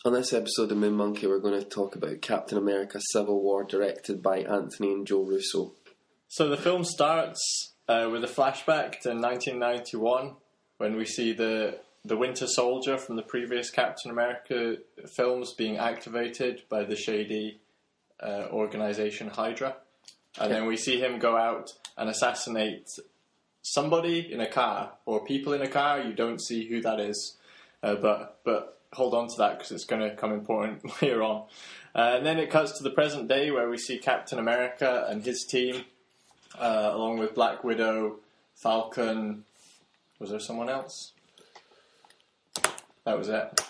On this episode of Moon Monkey, we're going to talk about Captain America Civil War, directed by Anthony and Joe Russo. So the film starts with a flashback to 1991, when we see the Winter Soldier from the previous Captain America films being activated by the shady organization Hydra. And then we see him go out and assassinate somebody in a car, or people in a car. You don't see who that is, but hold on to that because it's going to come important later on. And then it cuts to the present day, where we see Captain America and his team, along with Black Widow, Falcon. Was there someone else? That was it.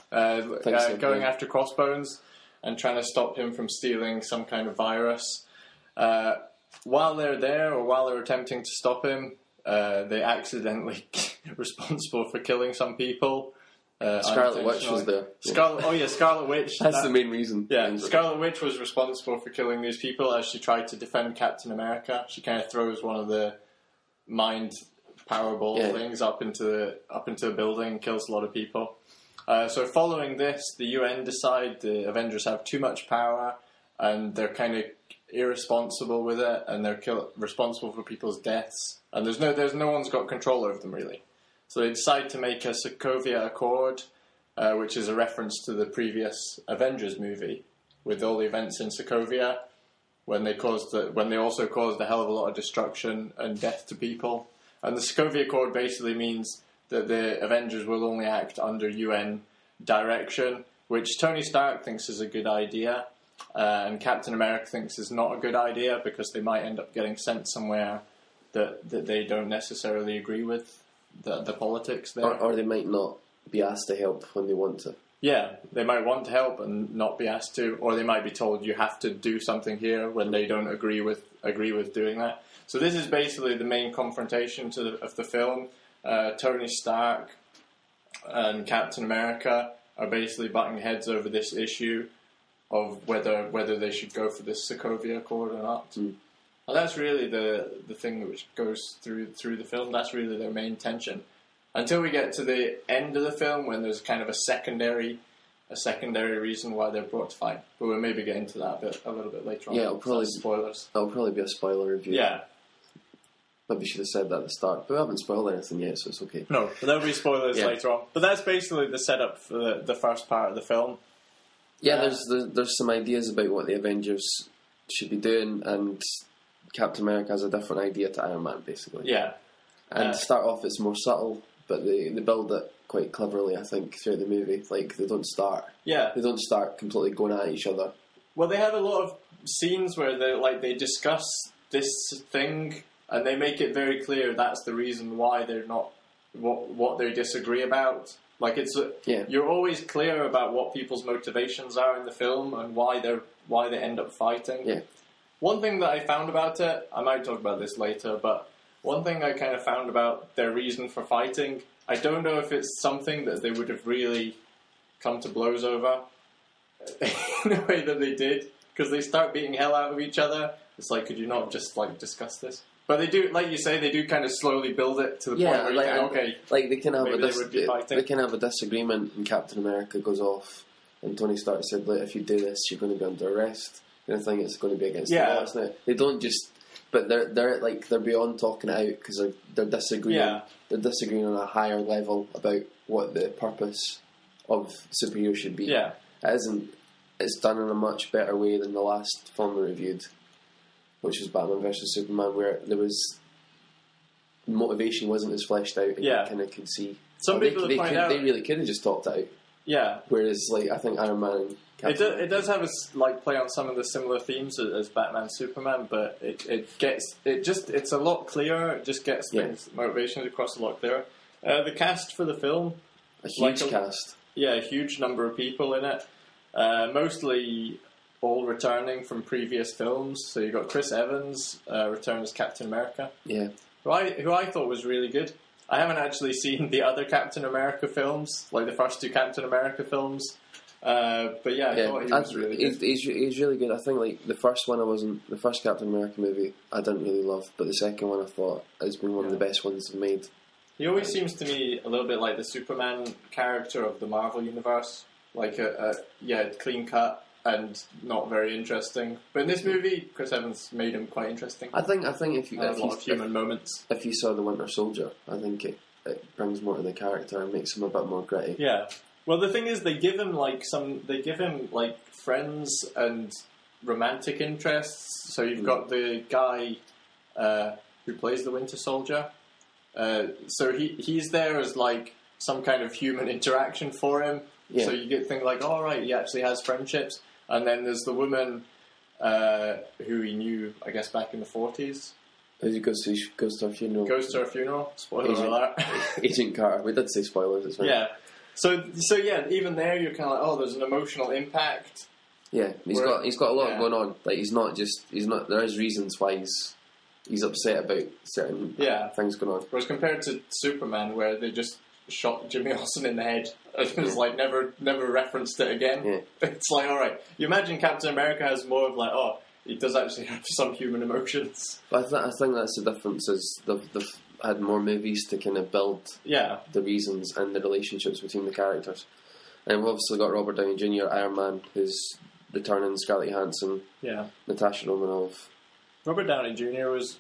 Going after Crossbones and trying to stop him from stealing some kind of virus. While they're there, or while they're attempting to stop him, they accidentally responsible for killing some people. Scarlet Witch was there. Scarlet Witch. That's the main reason. Yeah, Scarlet Witch was responsible for killing these people as she tried to defend Captain America. She kind of throws one of the mind Powerball things up into the building and kills a lot of people. So following this, the UN decide the Avengers have too much power and they're kind of irresponsible with it, and they're responsible for people's deaths. And there's no one's got control over them really. So they decide to make a Sokovia Accord, which is a reference to the previous Avengers movie, with all the events in Sokovia, when they also caused a hell of a lot of destruction and death to people. And the Sokovia Accord basically means that the Avengers will only act under UN direction, which Tony Stark thinks is a good idea, and Captain America thinks is not a good idea because they might end up getting sent somewhere that they don't necessarily agree with the politics there. Or they might not be asked to help when they want to. Yeah, they might want to help and not be asked to, or they might be told you have to do something here when they don't agree with doing that. So this is basically the main confrontation of the film. Tony Stark and Captain America are basically butting heads over this issue of whether they should go for this Sokovia Accord or not. And that's really the thing which goes through the film. That's really their main tension. Until we get to the end of the film, when there's kind of a secondary reason why they're brought to fight. But we'll maybe get into that a little bit later on. Yeah, spoilers. It'll probably be a spoiler review. Yeah. Maybe should have said that at the start, but we haven't spoiled anything yet, so it's okay. No, but there'll be spoilers later on. But that's basically the setup for the first part of the film. Yeah, there's some ideas about what the Avengers should be doing, and Captain America has a different idea to Iron Man, basically. Yeah. And to start off, it's more subtle, but they build it quite cleverly, I think, throughout the movie. Like, they don't start completely going at each other. Well, they have a lot of scenes where they discuss this thing, and they make it very clear that's the reason why they're not what they disagree about. Like you're always clear about what people's motivations are in the film and why they end up fighting. Yeah. One thing that I found about it, I might talk about this later, but one thing I kind of found about their reason for fighting, I don't know if it's something that they would have really come to blows over in the way that they did, because they start beating hell out of each other. It's like, could you not just discuss this? But they do, like you say, they do kind of slowly build it to the point where you think, okay, like they can have they can have a disagreement, and Captain America goes off, and Tony Stark said, "Like, if you do this, you're going to be under arrest." And I think it's going to be against the law, isn't it? They don't just, but they're beyond talking it out because they're disagreeing. Yeah. They're disagreeing on a higher level about what the purpose of superheroes should be. Yeah, it isn't. It's done in a much better way than the last film we reviewed, which was Batman vs Superman, where there was motivation wasn't as fleshed out, and you kind of could see. Some people they really could have just talked it out. Yeah. Whereas, I think Iron Man and Captain it does have a play on some of the similar themes as Batman Superman, but it's a lot clearer. It just gets things motivations across a lot clearer. The cast for the film, a huge cast. Yeah, a huge number of people in it. Mostly all returning from previous films. So you got Chris Evans return as Captain America. Yeah. Who I thought was really good. I haven't actually seen the other Captain America films, like the first two Captain America films. But yeah, I thought he was really good. He's really good. I think the first Captain America movie I didn't really love, but the second one I thought has been one of the best ones they've made. He always seems to me a little bit like the Superman character of the Marvel Universe, like a clean cut and not very interesting. But in this movie, Chris Evans made him quite interesting. I think if you a lot of human moments. If you saw The Winter Soldier, I think it brings more to the character and makes him a bit more gritty. Yeah. Well, the thing is, they give him friends and romantic interests. So you've got the guy who plays the Winter Soldier. So he's there as like some kind of human interaction for him. Yeah. So you get things like, oh, right, he actually has friendships. And then there's the woman who he knew, I guess, back in the 40s. He goes to her funeral. Goes to her funeral. Spoiler alert. Agent Carter. We did say spoilers as well. Yeah. So yeah, even there you're kind of like, oh, there's an emotional impact. Yeah, he's got a lot going on. Like he's not. There is reasons why he's upset about certain things going on. Whereas compared to Superman, where they just shot Jimmy Olsen in the head and was like never referenced it again. Yeah. It's like, all right, you imagine Captain America has more of like, oh, he does actually have some human emotions. But I think that's the difference. Is they've had more movies to kind of build the reasons and the relationships between the characters. And we've obviously got Robert Downey Jr., Iron Man, who's returning, Scarlett Johansson, Natasha Romanoff. Robert Downey Jr. was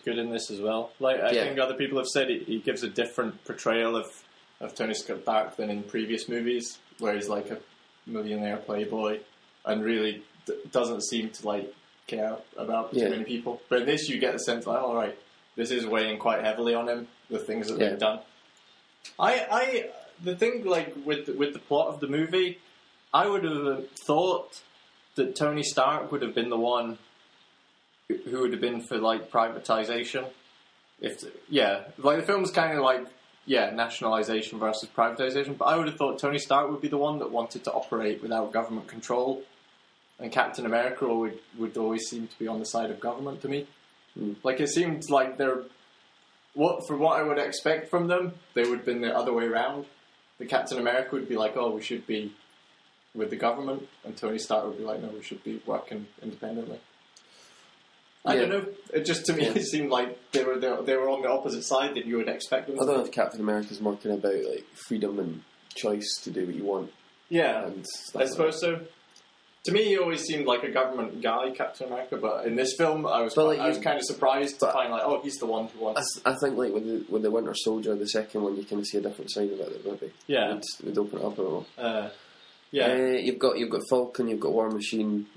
good in this as well. Like I think other people have said, he gives a different portrayal of Tony Stark than in previous movies, where he's like a millionaire playboy and really doesn't seem to like care about too many people. But in this, you get the sense like, all right, this is weighing quite heavily on him, the things that they've done. The thing like with the plot of the movie, I would have thought that Tony Stark would have been the one who would have been for like privatization. Like the film's kind of like nationalization versus privatization, but I would have thought Tony Stark would be the one that wanted to operate without government control, and Captain America would always seem to be on the side of government to me. Like it seemed like what I would expect from them, they would have been the other way around. The Captain America would be like, oh, we should be with the government, and Tony Stark would be like, no, we should be working independently. I don't know. It just to me it seemed like they were on the opposite side that you would expect them. I don't know if Captain America's more kind of about like freedom and choice to do what you want. Yeah, I suppose so. To me, he always seemed like a government guy, Captain America. But in this film, I was kind of surprised to find like, oh, he's the one who wants. I think like with the Winter Soldier, the second one, you kind of see a different side of it. Maybe would open it up a little. You've got Falcon, you've got War Machine.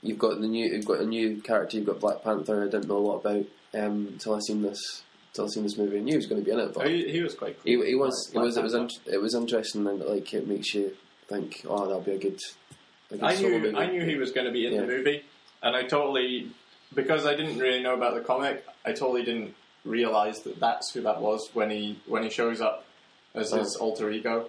You've got a new character. You've got Black Panther. I didn't know a lot about until I seen this movie. I knew he was going to be in it. But he was quite cool. He was. It was interesting, and like it makes you think, oh, that'll be a good. I knew he was going to be in the movie, and I totally, because I didn't really know about the comic, I totally didn't realise that that's who that was when he shows up as his alter ego.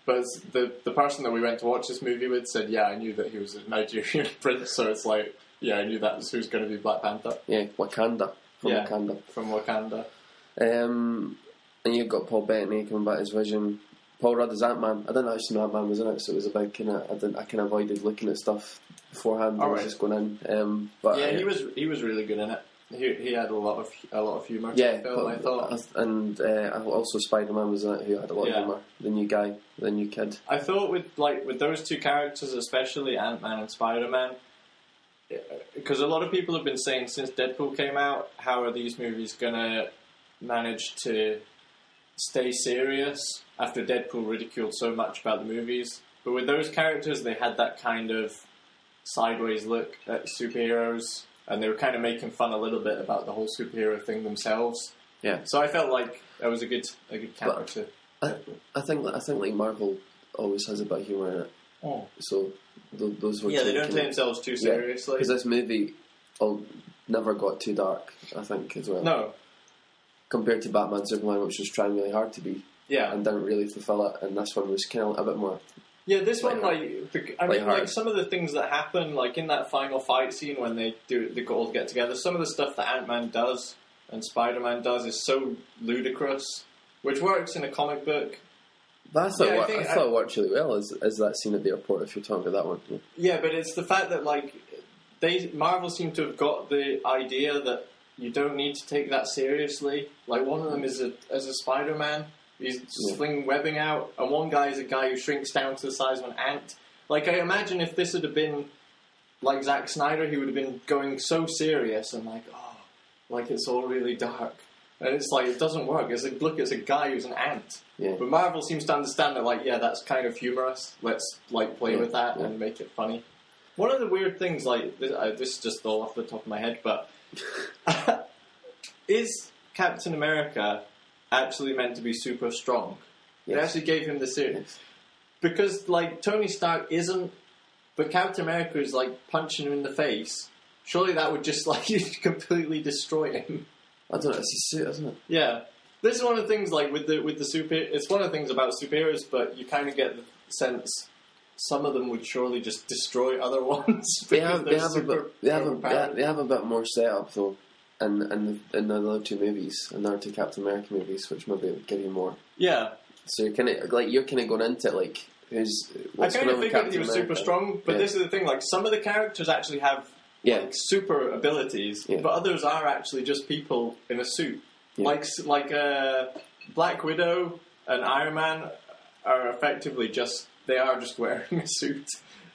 But the person that we went to watch this movie with said, I knew that he was a Nigerian prince, so it's like, I knew that was who's going to be Black Panther. Yeah, Wakanda. From Wakanda. And you've got Paul Bettany coming back as Vision. Paul Rudd as Ant-Man. I didn't actually know Ant-Man was in it, so it was a big kind of... I kind of avoided looking at stuff beforehand. I was just going in. He was really good in it. He had a lot of humour. Yeah, to the film, I thought. And also Spider-Man was in it, who had a lot of humour. The new guy, the new kid. I thought with those two characters, especially Ant-Man and Spider-Man, because a lot of people have been saying since Deadpool came out, how are these movies going to manage to stay serious after Deadpool ridiculed so much about the movies? But with those characters, they had that kind of sideways look at superheroes, and they were kind of making fun a little bit about the whole superhero thing themselves. Yeah. So I felt like that was a good character. I think like Marvel always has a bit of humour in it. Oh. So those were they don't take themselves too seriously. Because this movie never got too dark, I think, as well. No. Compared to Batman Superman, which was trying really hard to be. Yeah. And didn't really fulfill it, and this one was kind of a bit more... Yeah, this one, some of the things that happen, like in that final fight scene when they all get together, some of the stuff that Ant-Man does and Spider-Man does is so ludicrous, which works in a comic book. But I thought it worked really well as that scene at the airport, if you're talking about that one. Yeah, but it's the fact that, like, Marvel seem to have got the idea that you don't need to take that seriously. Like, one of them is as a Spider-Man, He's flinging webbing out, and one guy is a guy who shrinks down to the size of an ant. Like, I imagine if this had been like Zack Snyder, he would have been going so serious and like, oh, like it's all really dark. And it's like, it doesn't work. It's like, look, it's a guy who's an ant. Yeah. But Marvel seems to understand that, like, yeah, that's kind of humorous. Let's, like, play with that and make it funny. One of the weird things, like, this is just all off the top of my head, but is Captain America actually meant to be super strong? Yes. They actually gave him the series. Yes. Because, like, Tony Stark isn't, but Captain America is, like, punching him in the face. Surely that would just, like, completely destroy him. I don't know, it's his suit, isn't it? Yeah. This is one of the things, like, with the super... It's one of the things about superheroes, but you kind of get the sense some of them would surely just destroy other ones. They have a bit more setup, though, in the other two movies, in the other two Captain America movies, which maybe give you more. Yeah. So you're kind of going into it, like, I kind of figured he was super strong, but this is the thing, like, some of the characters actually have... like super abilities, but others are actually just people in a suit. Yeah. Like Black Widow and Iron Man are effectively just wearing a suit.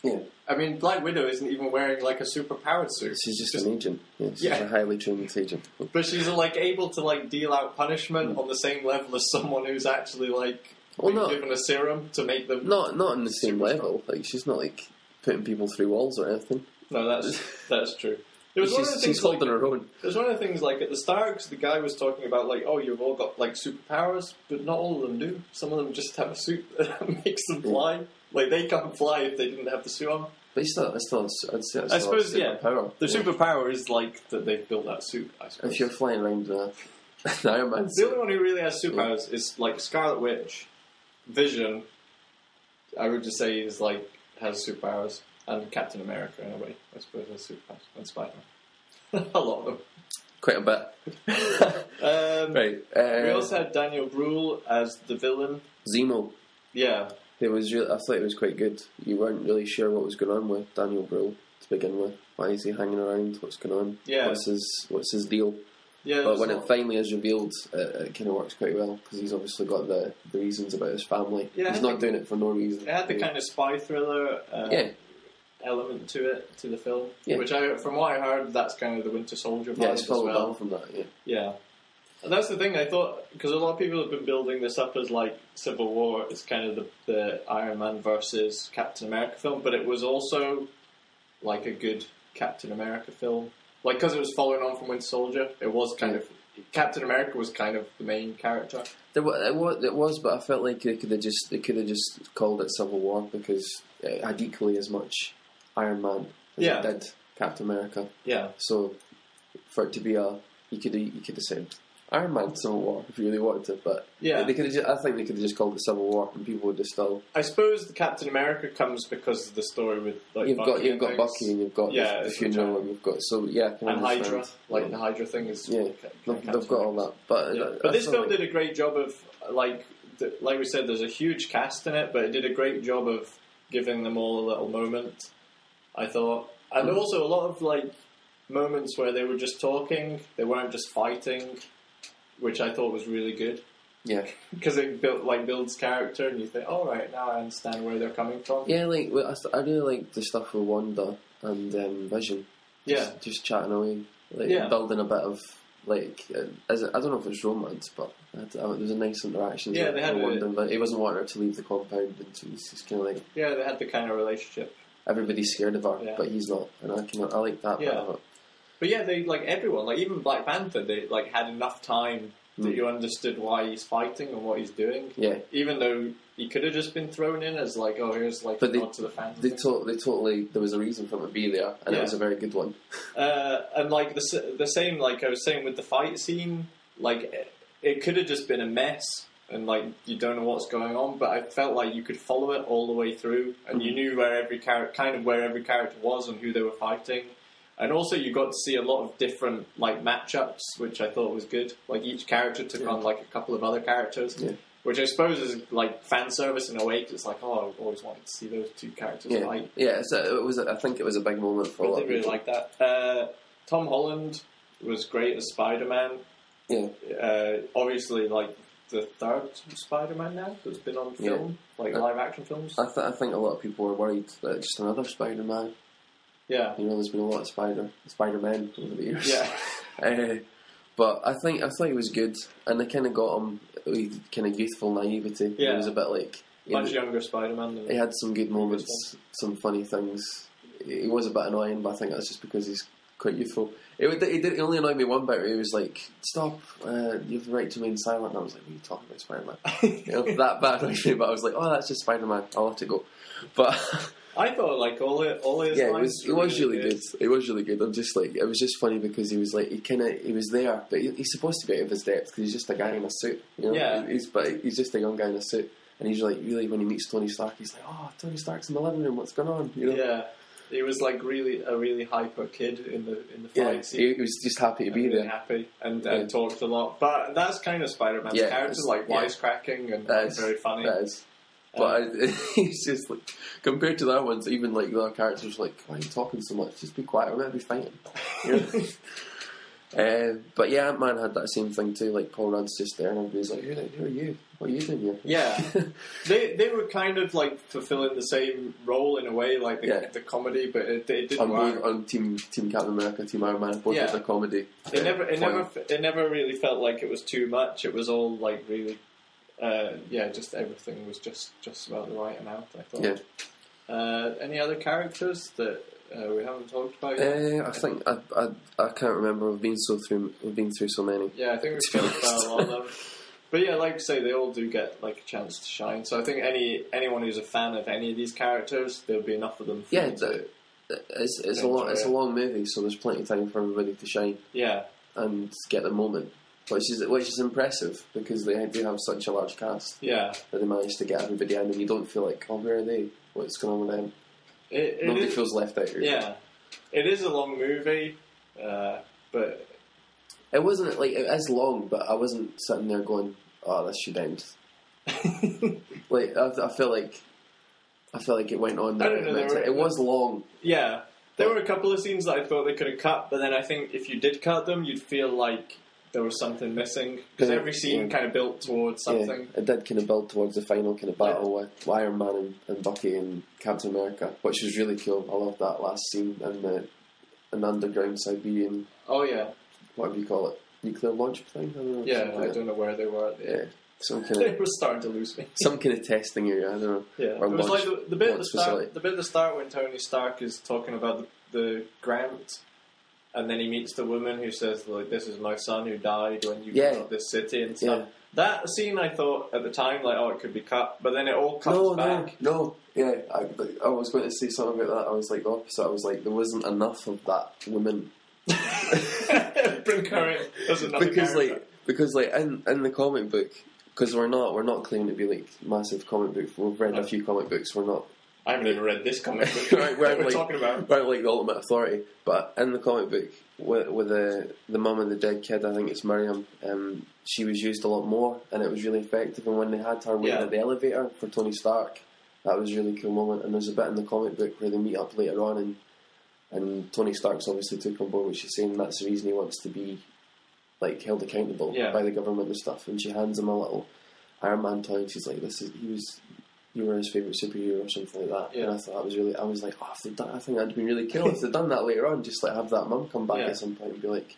Yeah. I mean, Black Widow isn't even wearing like a super powered suit. She's just an agent. Yeah, she's a highly trained agent. But she's like able to like deal out punishment on the same level as someone who's actually like given a serum to make them not on the same level. Like she's not like putting people through walls or anything. No, that's true. She's holding her own. There's one of the things, like, at the start, because the guy was talking about, like, oh, you've all got, like, superpowers, but not all of them do. Some of them just have a suit that makes them fly. Like, they can't fly if they didn't have the suit on. But I'd say I suppose, superpower. The superpower is, like, that they've built that suit, I suppose. If you're flying around Iron Man. The only one who really has superpowers is, like, Scarlet Witch, Vision, I would just say, has superpowers. And Captain America, in a way, I suppose, has superpowers. And Spider-Man. A lot of them. Quite a bit. Right. We also had Daniel Bruhl as the villain. Zemo. Yeah. I thought it was quite good. You weren't really sure what was going on with Daniel Bruhl to begin with. Why is he hanging around? What's going on? Yeah. What's his deal? Yeah, but when it finally is revealed, it kind of works quite well because he's obviously got the reasons about his family. Yeah, he's not doing it for no reason. It had the kind of spy thriller element to the film, which from what I heard, that's kind of the Winter Soldier vibe it's followed on from that. Yeah. And that's the thing, I thought, because a lot of people have been building this up as like Civil War, it's kind of the Iron Man versus Captain America film, but it was also like a good Captain America film. Like, because it was following on from Winter Soldier, it was kind of... Captain America was kind of the main character. It was, but I felt like they could have just called it Civil War because it had equally as much Iron Man as it did Captain America. Yeah. So for it to be you could have said Iron Man Civil War if you really wanted to, but I think they could have just called it Civil War and people would have still. I suppose the Captain America comes because of the story with like you've got Bucky and you've got the funeral and you've got and Hydra, like the Hydra thing is they've got all that, but this film did a great job of like we said, there's a huge cast in it, but it did a great job of giving them all a little moment, I thought, and also a lot of like moments where they were just talking, they weren't just fighting, which I thought was really good. Yeah, because it builds character, and you think, "All right, now I understand where they're coming from." Yeah, like I really like the stuff with Wanda and Vision. Just chatting away, building a bit of like. I don't know if it's romance, but there was a nice interaction. Yeah, they had Wanda, but he wasn't wanting her to leave the compound, and so he's just kind of like. Yeah, they had the kind of relationship. Everybody's scared of her, but he's not, and I like that bit of it. But yeah, they like everyone, like even Black Panther, they like had enough time that you understood why he's fighting and what he's doing. Yeah. Even though he could have just been thrown in as like, oh, here's like a nod to the fans. They totally there was a reason for him to be there, and it was a very good one. And like the same, like I was saying with the fight scene, like it could have just been a mess. And like you don't know what's going on, but I felt like you could follow it all the way through, and you knew where every character was and who they were fighting. And also you got to see a lot of different like matchups, which I thought was good. Like each character took on like a couple of other characters, which I suppose is like fan service in a way. Cause it's like, oh, I've always wanted to see those two characters fight. Yeah, so it was. I think it was a big moment for a lot of people. I really like that. Tom Holland was great as Spider-Man. Yeah. Obviously, like the third Spider-Man now that's been on film, live action films. I think a lot of people are worried that it's just another Spider-Man. Yeah, there's been a lot of Spider-Man over the years. Yeah, but I thought it was good, and they kind of got him with kind of youthful naivety. Yeah, it was a bit like much younger Spider-Man. He had some good moments, some funny things. He was a bit annoying, but I think that's just because he's quite youthful. He only annoyed me one bit where he was like, "Stop! You have the right to remain silent." And I was like, "What are you talking about, Spider-Man?" That bad actually, but I was like, "Oh, that's just Spider-Man. I'll let it go." But I thought all his lines it was really good. It was really good. I'm just like, it was just funny because he was like, he was there, but he's supposed to be out of his depth because he's just a guy in a suit. Yeah. He's just a young guy in a suit, and he's like, really, when he meets Tony Stark, he's like, "Oh, Tony Stark's in the living room. What's going on?" Yeah. He was like a really hyper kid in the fight scene. He was just happy to be there. Happy and talked a lot. But that's kind of Spider-Man's character, like wisecracking and very funny. That is. But he's just like, compared to the other ones, even like the other characters, like, "Why are you talking so much? Just be quiet. We're meant to be fighting." But yeah, Ant-Man had that same thing too. Like, Paul Rudd's just there, and everybody's like, "Who are you? What are you doing here?" Yeah, they were kind of like fulfilling the same role in a way, like the comedy, but it didn't work. On Team Captain America, Team Iron Man, both of the comedy. It never really felt like it was too much. It was all like really, just everything was just about the right amount. I thought. Yeah. Any other characters that we haven't talked about yet? I think I can't remember. We've been through so many. Yeah, I think we've talked about a lot of them. But yeah, like I say, they all do get like a chance to shine. So I think anyone who's a fan of any of these characters, there'll be enough of them. It's a long movie, so there's plenty of time for everybody to shine. Yeah, and get the moment, which is impressive because they do have such a large cast. Yeah, that they managed to get everybody in, and you don't feel like, "Oh, where are they? What's going on with them?" Nobody feels left out. Yeah, it is a long movie, but. It wasn't like, it is long, but I wasn't sitting there going, "Oh, this should end." Like I feel like it went on there. It was long. Yeah, there were a couple of scenes that I thought they could have cut, but then I think if you did cut them, you'd feel like there was something missing because every scene kind of built towards something. Yeah, it did kind of build towards the final kind of battle with Iron Man and Bucky and Captain America, which was really cool. I loved that last scene in an underground Siberian. Oh yeah. What do you call it? Nuclear launch thing? I don't know where they were. They were starting to lose me. Some kind of testing area, I don't know. Yeah, it was like the bit at the start. The bit at the start when Tony Stark is talking about the grant, and then he meets the woman who says, like, "This is my son who died when you built this city," and stuff. Yeah. That scene, I thought at the time, like, oh, it could be cut, but then it all comes back. No, yeah, I was going to say something about that. I was like the opposite. I was like, there wasn't enough of that woman. Bring her in. Because in the comic book, because we're not claiming to be like massive comic book. We've read a few comic books. We're not. I haven't even read this comic book. We're talking about. We're like the ultimate authority. But in the comic book, with the mum and the dead kid, I think it's Miriam. She was used a lot more, and it was really effective. And when they had her waiting at the elevator for Tony Stark, that was a really cool moment. And there's a bit in the comic book where they meet up later on, and Tony Stark's obviously took on board what she's saying. That's the reason he wants to be like held accountable by the government and stuff. And she hands him a little Iron Man toy, and she's like, "You were his favourite superhero," or something like that. And I thought I was like, "Oh, if they'd done, I think that'd been really cool if they'd done that later on. Just like have that mum come back at some point and be like,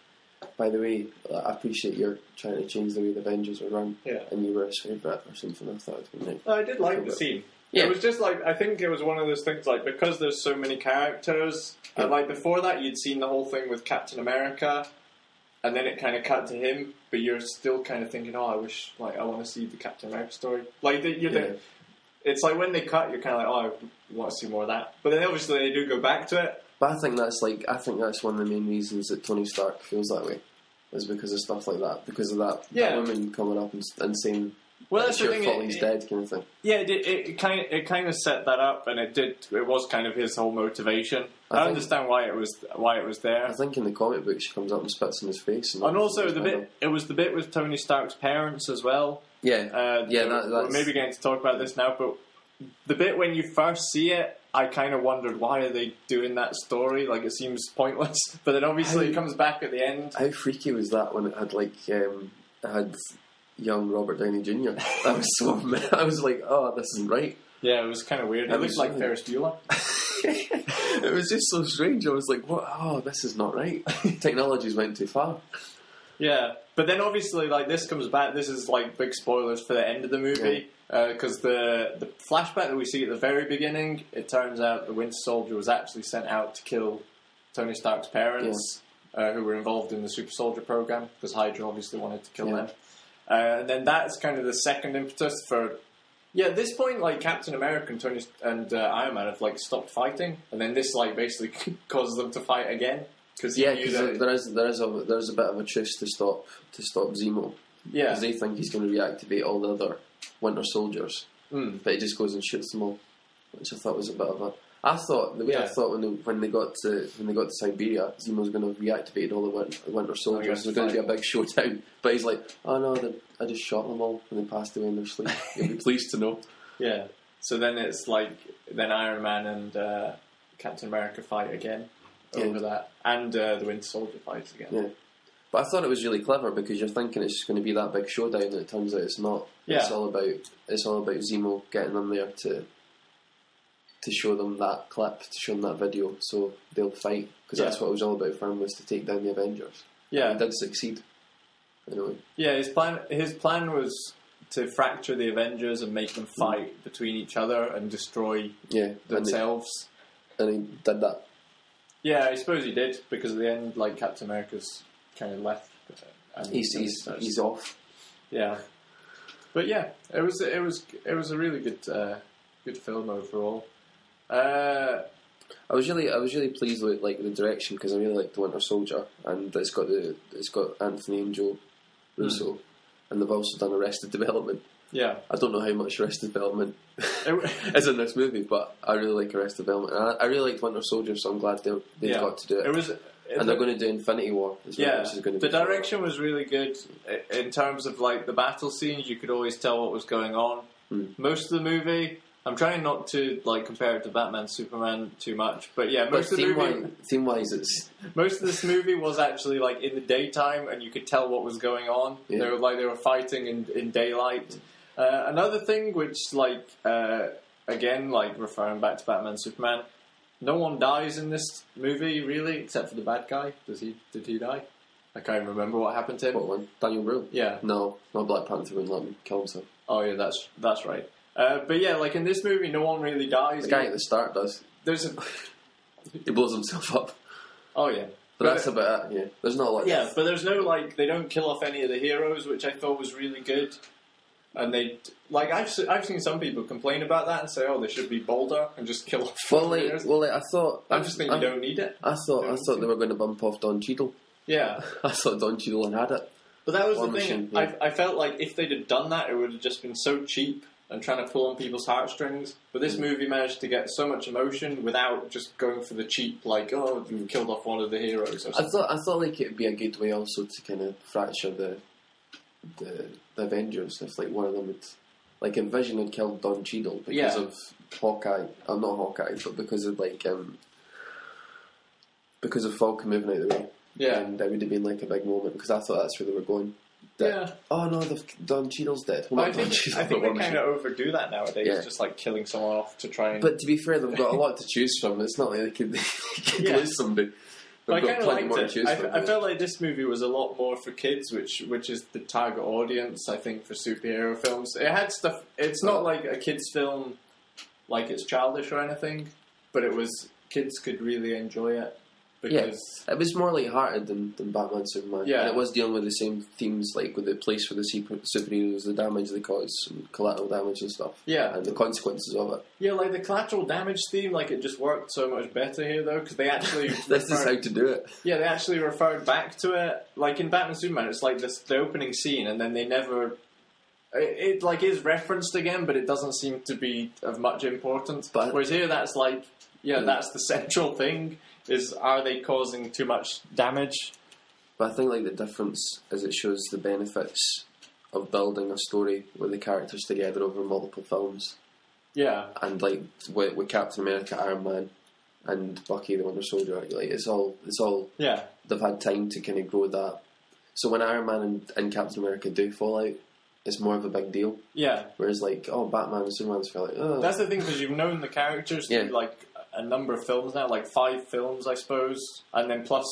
by the way, I appreciate you're trying to change the way the Avengers are run, and you were his favourite," or something. I thought it'd been nice. I did like the scene. Yeah. It was just like, I think it was one of those things like, because there's so many characters, like before that you'd seen the whole thing with Captain America, and then it kind of cut to him, but you're still kind of thinking, "Oh, I wish, like, I want to see the Captain America story." Like, it's like when they cut, you're kind of like, "Oh, I want to see more of that." But then obviously they do go back to it. But I think that's one of the main reasons that Tony Stark feels that way, is because of stuff like that, because of that woman coming up and saying, "Well, that's your fault, he's dead," kind of thing. Yeah, it kind of set that up, and it was kind of his whole motivation. I understand why it was there. I think in the comic book she comes up and spits in his face, and Yeah, we're maybe going to talk about this now, but the bit when you first see it, I kind of wondered, why are they doing that story? Like, it seems pointless, but then obviously it comes back at the end. How freaky was that when it had young Robert Downey Jr. I was like, oh, this isn't right. Yeah, it was kind of weird. It looked like Ferris Bueller. It was just so strange. I was like, what? Oh, this is not right. Technology's went too far. Yeah, but then obviously, like, this comes back. This is like big spoilers for the end of the movie, because the flashback that we see at the very beginning, it turns out the Winter Soldier was actually sent out to kill Tony Stark's parents, who were involved in the Super Soldier program, because Hydra obviously wanted to kill them. And then that's kind of the second impetus for. Yeah, at this point, like, Captain America and Tony and Iron Man have like stopped fighting, and then this like basically causes them to fight again. Because there is a bit of a truce to stop Zemo. Yeah, because they think he's going to reactivate all the other Winter Soldiers, but he just goes and shoots them all, which I thought was a bit of a. I thought when they got to Siberia, Zemo was going to reactivate all the Winter Soldiers. There's going to be a big showdown, but he's like, oh no, I just shot them all and they passed away in their sleep. You'll be pleased to know. Yeah. So then it's like Iron Man and Captain America fight again over that, and the Winter Soldier fights again. Yeah. But I thought it was really clever because you're thinking it's just going to be that big showdown, and it turns out it's not. Yeah. It's all about Zemo getting them there to show them that clip, to show them that video, so they'll fight, because that's what it was all about for him, was to take down the Avengers. Yeah, he did succeed. Anyway. Yeah, his plan was to fracture the Avengers and make them fight between each other and destroy themselves. And he did that. Yeah, I suppose he did, because at the end, like, Captain America's kind of left. And he's off. Yeah, but yeah, it was a really good film overall. I was really pleased with like the direction, because I really liked the Winter Soldier, and it's got Anthony and Joe Russo, and they've also done Arrested Development. Yeah, I don't know how much Arrested Development is in this movie, but I really like Arrested Development. And I really liked Winter Soldier, so I'm glad they got to do it. And they're going to do Infinity War as well, which is going to be the direction was really good in terms of like the battle scenes. You could always tell what was going on. Most of the movie, I'm trying not to like compare it to Batman, Superman too much, but yeah, most of the movie, theme-wise, it's most of this movie was actually like in the daytime, and you could tell what was going on. Yeah. They were fighting in daylight. Another thing, which like again, like referring back to Batman, Superman, no one dies in this movie really, except for the bad guy. Did he die? I can't remember what happened to him. What one? Daniel Brühl? Yeah. No, Black Panther wouldn't let him kill himself. Oh yeah, that's right. But yeah, like in this movie, no one really dies. The guy at the start does. He blows himself up. Oh yeah. But that's about it, yeah. There's not like yeah, but there's no like they don't kill off any of the heroes, which I thought was really good. And they like I've seen some people complain about that and say, oh, they should be bolder and just kill off. I thought I just think you don't need it. I thought they were going to bump off Don Cheadle. Yeah, I thought Don Cheadle had it. But that was the thing. Yeah. I felt like if they'd have done that, it would have just been so cheap and trying to pull on people's heartstrings. But this movie managed to get so much emotion without just going for the cheap, like, oh, you killed off one of the heroes or something. I thought like it would be a good way also to kind of fracture the Avengers, if like one of them would, like, if Vision had killed Don Cheadle because of Hawkeye, not Hawkeye, but because of like because of Falcon moving out of the way. Yeah, and that would have been like a big moment, because I thought that's where they were going. Yeah. Oh no, Don Cheadle's dead. Well, I think they kind of overdo that nowadays, just like killing someone off to try and. But to be fair, they've got a lot to choose from. It's not like they could lose somebody. I kind of liked it. I felt like this movie was a lot more for kids, which is the target audience, I think, for superhero films. It had stuff. It's not like a kids' film, like it's childish or anything, but it was kids could really enjoy it. Because it was more light-hearted than Batman Superman. Yeah. And it was dealing with the same themes, like with the place for the superheroes, the damage they cause, and collateral damage and stuff. Yeah. And the consequences of it. Yeah, like the collateral damage theme, like it just worked so much better here, though, because they actually... This is how to do it. Yeah, they actually referred back to it. Like in Batman Superman, it's like the opening scene, and then they never... It like is referenced again, but it doesn't seem to be of much importance. Whereas here, that's like... Yeah, that's the central thing. Is are they causing too much damage? But I think like the difference is it shows the benefits of building a story with the characters together over multiple films. Yeah. And like with Captain America, Iron Man, and Bucky the Winter Soldier, like it's all they've had time to kind of grow that. So when Iron Man and Captain America do fall out, it's more of a big deal. Yeah. Whereas like, Batman and Superman's feel like, oh. That's the thing, because you've known the characters through like a number of films now, like 5 films, I suppose, and then plus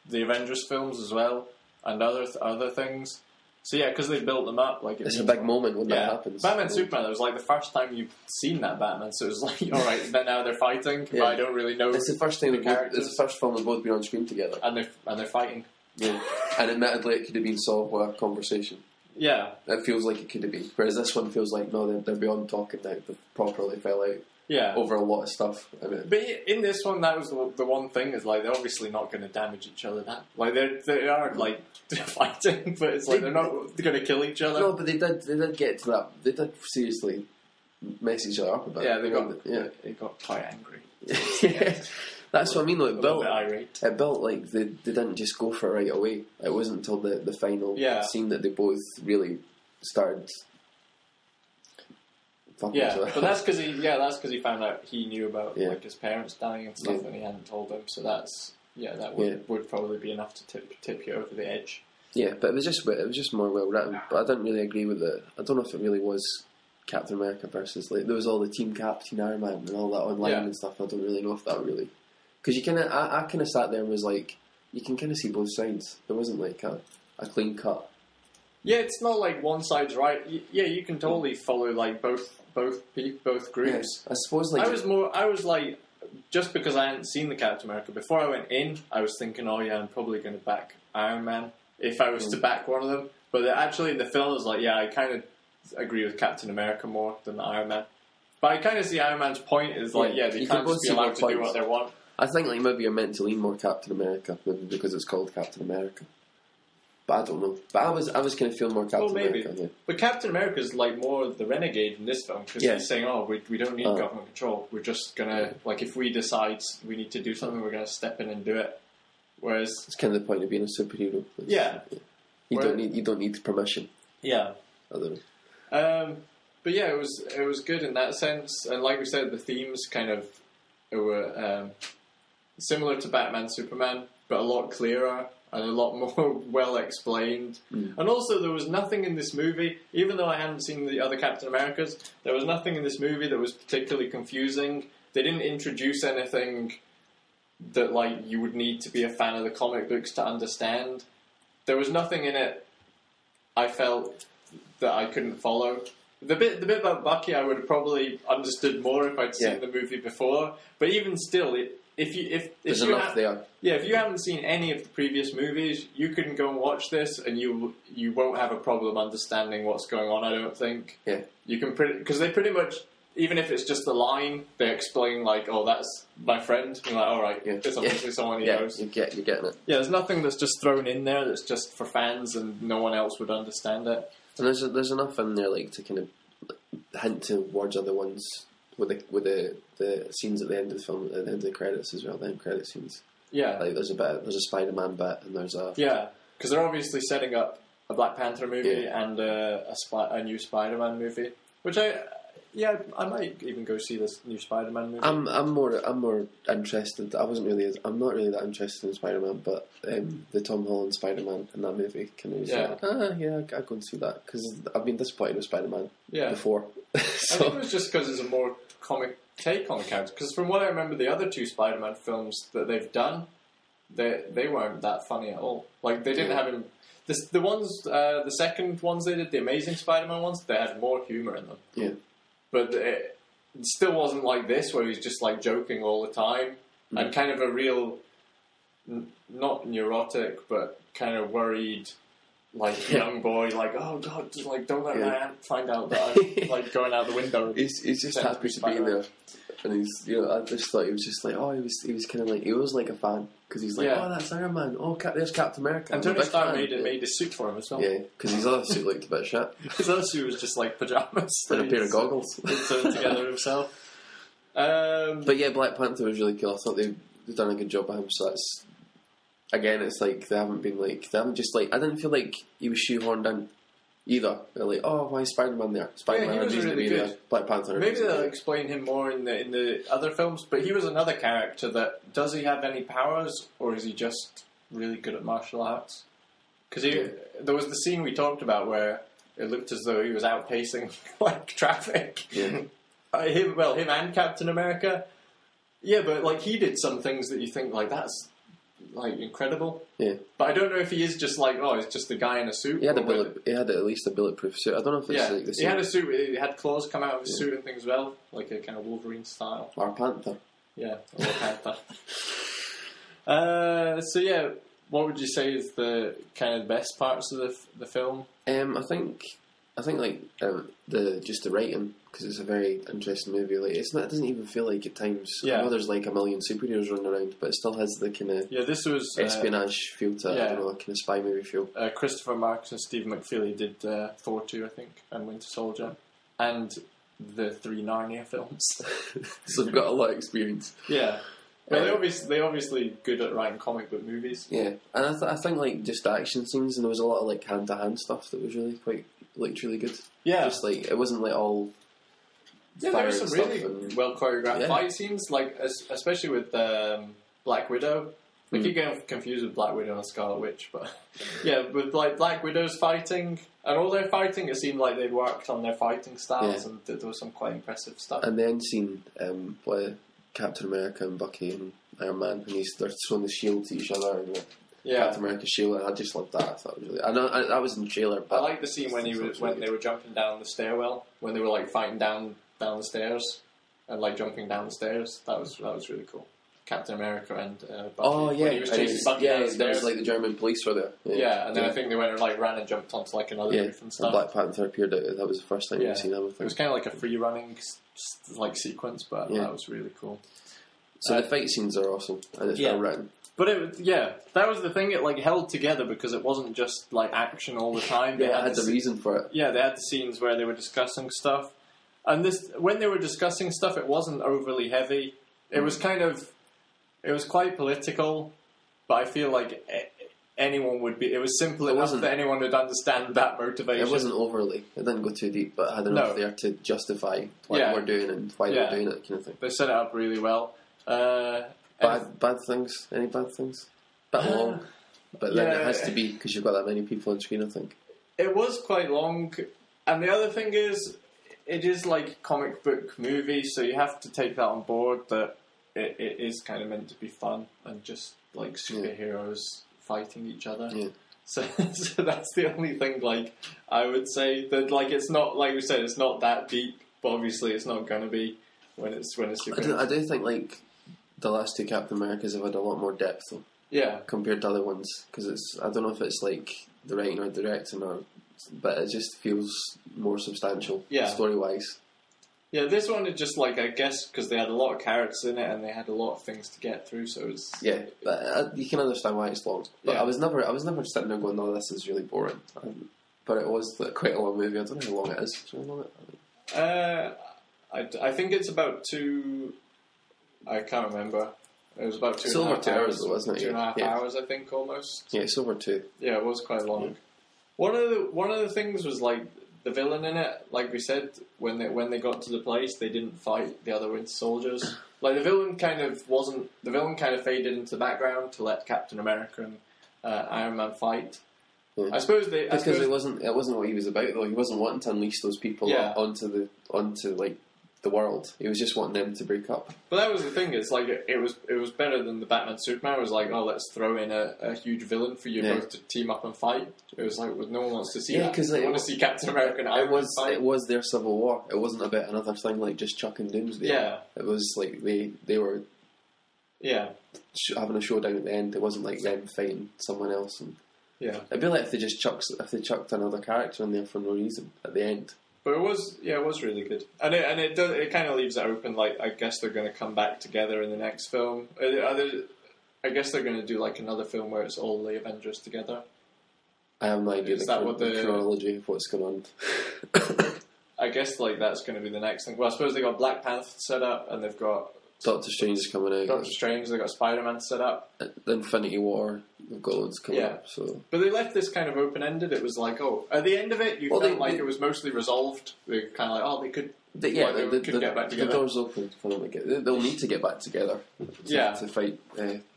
the Avengers films as well, and other things. So yeah, because they built them up, like it's a big moment when that happens. Batman Superman, it was like the first time you've seen that Batman, so it was like, all right, then now they're fighting, but I don't really know. It's the first time it's the first film they've both been on screen together, and they're fighting. Yeah, and admittedly, it could have been solved with a conversation. Yeah, it feels like it could have been. Whereas this one feels like no, they're beyond talking now. They've properly fell out. Yeah, over a lot of stuff. But in this one, that was the one thing is like they're obviously not going to damage each other. Like they are like fighting, but it's like they're not going to kill each other. No, but they did get to that. They did seriously mess each other up a bit. Yeah, they got quite angry. Yeah. That's what I mean. Though It built like they didn't just go for it right away. It wasn't until the final scene that they both really started. But that's because he found out he knew about like his parents dying and stuff, and he hadn't told them. So that would probably be enough to tip you over the edge. Yeah, but it was just more well written. But I didn't really agree with it. I don't know if it really was Captain America versus like there was all the Team Cap, Team Iron Man, and all that online and stuff. I don't really know if that really because I kind of sat there and was like you can kind of see both sides. There wasn't like a clean cut. Yeah, it's not like one side's right. Yeah, you can totally follow like both groups. Yeah, I suppose like I was like just because I hadn't seen the Captain America before I went in, I was thinking, oh yeah, I'm probably going to back Iron Man if I was to back one of them. But actually, the film is like, yeah, I kind of agree with Captain America more than Iron Man. But I kind of see Iron Man's point is like, they can't just be allowed to do what they want. I think like maybe you're meant to lean more Captain America maybe because it's called Captain America. But I don't know. But I was kind of feeling more Captain America. Yeah. But Captain America is like more the renegade in this film because he's saying, "Oh, we don't need government control. We're just gonna like if we decide we need to do something, we're gonna step in and do it." Whereas it's kind of the point of being a superhero. You don't need permission. Yeah. I don't know. But yeah, it was good in that sense, and like we said, the themes kind of were similar to Batman Superman, but a lot clearer. And a lot more well explained. And also there was nothing in this movie, even though I hadn't seen the other Captain Americas, there was nothing in this movie that was particularly confusing. They didn't introduce anything that like you would need to be a fan of the comic books to understand. There was nothing in it I felt that I couldn't follow. The bit about Bucky I would have probably understood more if I'd seen the movie before. But even still, if you haven't seen any of the previous movies, you can go and watch this, and you won't have a problem understanding what's going on. I don't think. Yeah. You can because they pretty much, even if it's just a line, they explain like, "Oh, that's my friend." And you're like, "All right, it's obviously someone he knows." You're getting it. Yeah, there's nothing that's just thrown in there that's just for fans, and no one else would understand it. And there's enough in there like to kind of hint towards other ones. With the scenes at the end of the film, at the end of the credits as well, the end credit scenes. Yeah, like there's a Spider-Man bit, and there's a because they're obviously setting up a Black Panther movie and a new Spider-Man movie, which I might even go see this new Spider-Man movie. I'm more interested. I'm not really that interested in Spider-Man, but the Tom Holland Spider-Man in that movie kind of I'd go and see that because I've been disappointed with Spider-Man before. So. I think it was just because it's a more comic take on the character. Because from what I remember, the other two Spider-Man films that they've done, they weren't that funny at all. Like they didn't have him. The second ones they did, the Amazing Spider-Man ones, they had more humor in them. Yeah. But it still wasn't like this, where he's just like joking all the time and kind of a real, not neurotic, but kind of worried, like young boy, like oh god, just like don't let my aunt find out that I'm like going out the window. He's just happy to be there, and he's I just thought he was just like he was kind of like he was like a fan because he's like oh that's Iron Man, oh there's Captain America, and Tony Stark made a suit for him as well. Yeah, because his other suit looked a bit shit. His other suit was just like pajamas and a pair of goggles. Sewn together himself. But yeah, Black Panther was really cool. I thought they've done a good job of him. So that's. Again, it's like they haven't just like I didn't feel like he was shoehorned in either. They're like, oh, why is Spider-Man there? Spider-Man was really good. Black Panther. Maybe they'll explain him more in the other films. But he was another character that does he have any powers or is he just really good at martial arts? Because there was the scene we talked about where it looked as though he was outpacing like traffic. Yeah. Him and Captain America. Yeah, but like he did some things that you think like that's like incredible. Yeah. But I don't know if he is just like he's just a guy in a suit. He had at least a bulletproof suit. I don't know if it's like the suit. He had a suit. He had claws come out of his suit and things as well, like a kind of Wolverine style. Or Panther. Yeah, or Panther. So yeah, what would you say is the kind of best parts of the film? I think like the writing, because it's a very interesting movie. Like it doesn't even feel like at times. Yeah. I know there's like a million superheroes running around, but it still has the kind of this was espionage feel to it. I don't know, a kind of spy movie feel. Christopher Marks and Steve McFeely did Thor 2, I think, and Winter Soldier, and the 3 Narnia films. So they've got a lot of experience. Yeah. Well, they're obviously good at writing comic book movies. Yeah, and I think like just the action scenes, and there was a lot of like hand to hand stuff that was really really good. Yeah, just like it wasn't like all. Yeah, there were some really well choreographed fight scenes, like especially with Black Widow. I keep getting confused with Black Widow and Scarlet Witch, but yeah, with like Black Widow's fighting and all their fighting, it seemed like they'd worked on their fighting styles, and there was some quite impressive stuff. And the end scene, where Captain America and Bucky and Iron Man, and they're throwing the shield to each other, and Captain America's shield, and I just loved that. I thought it was really. I know I was in the trailer, but I like the scene when they were jumping down the stairwell, when they were like fighting down the stairs and like jumping down the stairs. That was really cool. Captain America and Bucky. Oh yeah, when he was chasing Bucky down the stairs. There was like the German police were there. Yeah, and then I think they went and like ran and jumped onto like another roof and stuff. And Black Panther appeared. That was the first time you'd seen him. It was kind of like a free running like sequence, but that was really cool. So the fight scenes are awesome, and it's well written. But that was the thing. It like held together because it wasn't just like action all the time. They had the reason for it. Yeah, they had the scenes where they were discussing stuff, and when they were discussing stuff, it wasn't overly heavy. It was it was quite political, but I feel like anyone would be. It was simple enough that anyone would understand that motivation. It wasn't overly. It didn't go too deep, but had enough there to justify what they were doing and why they were doing it, kind of thing. They set it up really well. Bad things? Any bad things? Bit long, but then it has to be because you've got that many people on screen. I think it was quite long, and the other thing is, it is like comic book movie, so you have to take that on board. That it is kind of meant to be fun and just like superheroes fighting each other. Yeah. So that's the only thing. Like I would say that like it's not like we said, it's not that deep, but obviously it's not going to be when it's superheroes. I do think like. The last two Captain Americas have had a lot more depth, though. Yeah. Compared to other ones, because I don't know if it's like the writing or directing, but it just feels more substantial, story-wise. Yeah, this one is just like, I guess, because they had a lot of characters in it and they had a lot of things to get through, so it's... Yeah, but you can understand why it's long. But I was never sitting there going, no, this is really boring. But it was quite a long movie. I don't know how long it is. Do you know how long I think it's about 2... I can't remember. It was about 2.5 hours, wasn't it? 2.5 hours, I think, almost. Yeah, it's over 2. Yeah, it was quite long. Yeah. One of the things was like the villain in it. Like we said, when they got to the place, they didn't fight the other Winter Soldiers. Like the villain kind of faded into the background to let Captain America and Iron Man fight. Yeah. I suppose it wasn't what he was about though. He wasn't wanting to unleash those people onto like. The world. He was just wanting them to break up. But that was the thing. It's like it was better than the Batman Superman. It was like, oh, let's throw in a huge villain for you both to team up and fight. It was like, well, no one wants to see that. Because they want to see Captain America and Iron Man fight. It was their civil war. It wasn't about another thing like just Chuck and Doomsday. Yeah. It was like they were. Yeah. Having a showdown at the end. It wasn't like them fighting someone else. And it'd be like if they chucked another character in there for no reason at the end. But it was really good, and it kind of leaves it open. Like I guess they're going to come back together in the next film. I guess they're going to do like another film where it's all the Avengers together. I have no idea. The chronology of what's going on? I guess like that's going to be the next thing. Well, I suppose they got Black Panther set up, and they've got Doctor Strange is coming out. Doctor Strange, they've got Spider-Man set up. The Infinity War, they've got loads coming up. So. But they left this kind of open-ended. It was like, at the end of it, you felt like it was mostly resolved. They kind of like, they could get back together. The door's open for them to they'll need to get back together to fight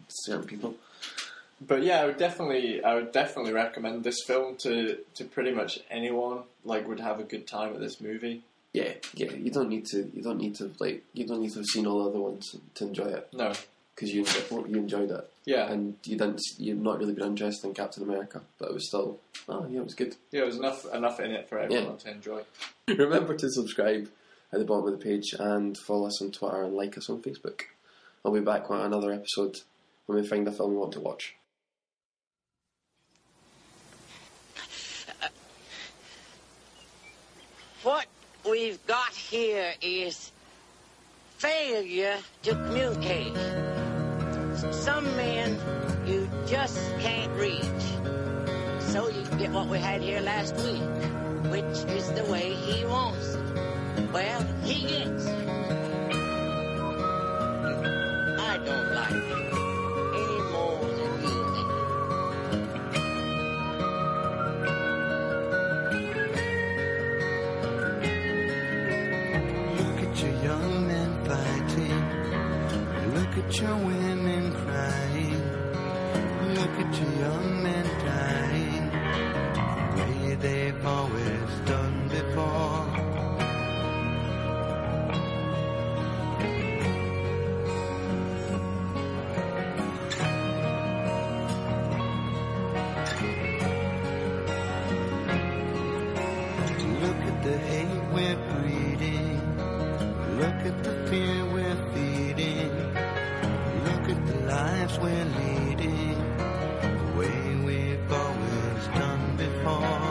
certain people. But yeah, I would definitely recommend this film to pretty much anyone. Like, would have a good time at this movie. Yeah. You don't need to have seen all the other ones to enjoy it. No, because you enjoyed it. Yeah, and you've not really been interested in Captain America, but it was still, it was good. Yeah, it was enough in it for everyone to enjoy. Remember to subscribe at the bottom of the page and follow us on Twitter and like us on Facebook. I'll be back with another episode when we find a film we want to watch. What we've got here is failure to communicate. Some men you just can't reach. So you get what we had here last week, which is the way he wants it. Well, he gets it. I don't like it any more than you do. Look at your young men fighting. Look at your women crying. Look at your young men dying, the way they've always done before. Look at the hate we're breeding. Look at the fear we're feeding. Look at the lives we're leading, the way we've always done before.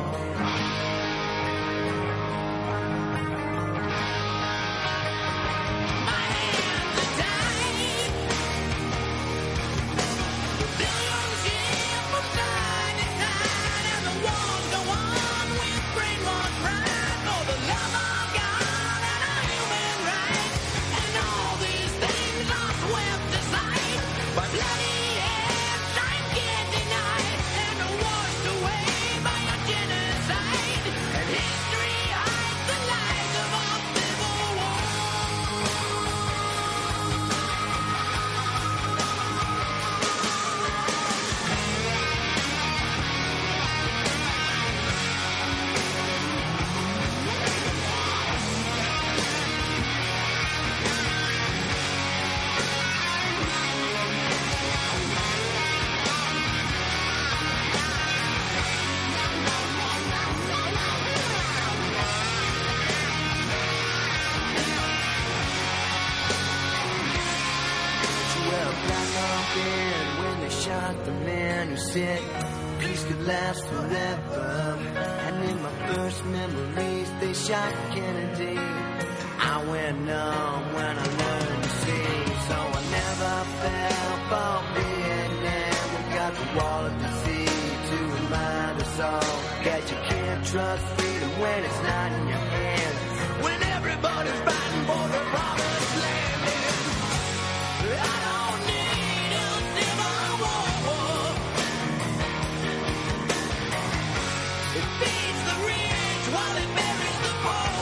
The man who said peace could last forever. And in my first memories they shot Kennedy. I went numb when I learned to see. So I never fell for Vietnam. We got the wall of the sea to remind us all that you can't trust freedom when it's not in your hands. When everybody's fighting for the promised land. I don't need a civil war. It feeds the rich while it buries the poor.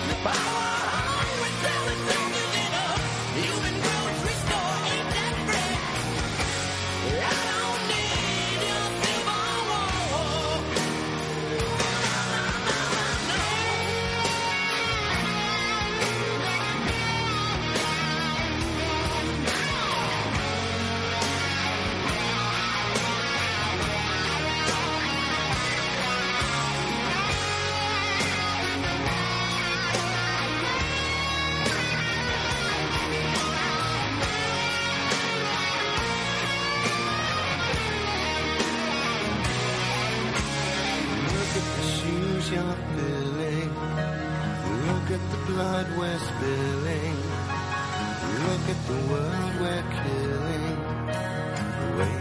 The power hungry selling soldiers in a human grocery store ain't that free. I don't need a civil war. You're filling. Look at the blood we're spilling. Look at the world we're killing. The way